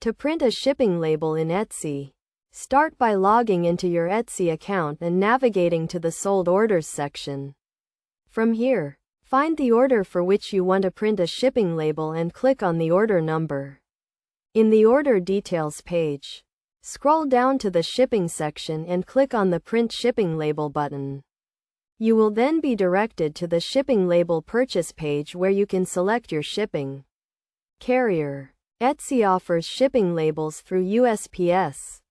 To print a shipping label in Etsy, start by logging into your Etsy account and navigating to the Sold Orders section. From here, find the order for which you want to print a shipping label and click on the order number. In the Order Details page, scroll down to the Shipping section and click on the Print Shipping Label button. You will then be directed to the Shipping Label Purchase page where you can select your shipping carrier. Etsy offers shipping labels through USPS,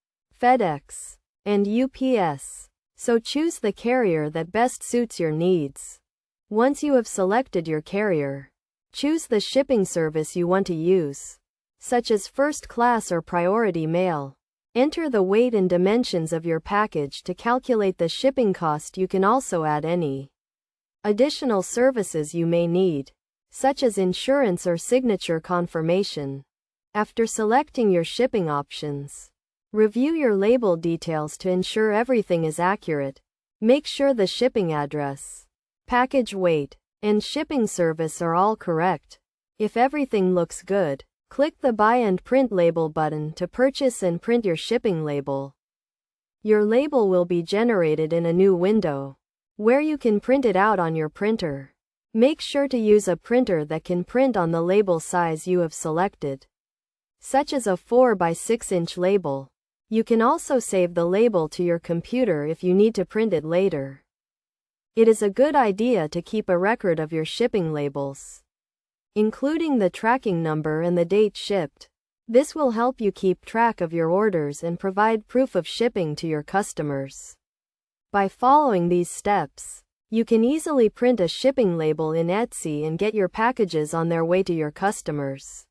FedEx, and UPS, so choose the carrier that best suits your needs. Once you have selected your carrier, choose the shipping service you want to use, such as first class or priority mail. Enter the weight and dimensions of your package to calculate the shipping cost. You can also add any additional services you may need, such as insurance or signature confirmation. After selecting your shipping options, review your label details to ensure everything is accurate. Make sure the shipping address, package weight, and shipping service are all correct. If everything looks good, click the Buy and Print Label button to purchase and print your shipping label. Your label will be generated in a new window, where you can print it out on your printer. Make sure to use a printer that can print on the label size you have selected, such as a 4 by 6 inch label. You can also save the label to your computer if you need to print it later. It is a good idea to keep a record of your shipping labels, including the tracking number and the date shipped. This will help you keep track of your orders and provide proof of shipping to your customers. By following these steps, you can easily print a shipping label in Etsy and get your packages on their way to your customers.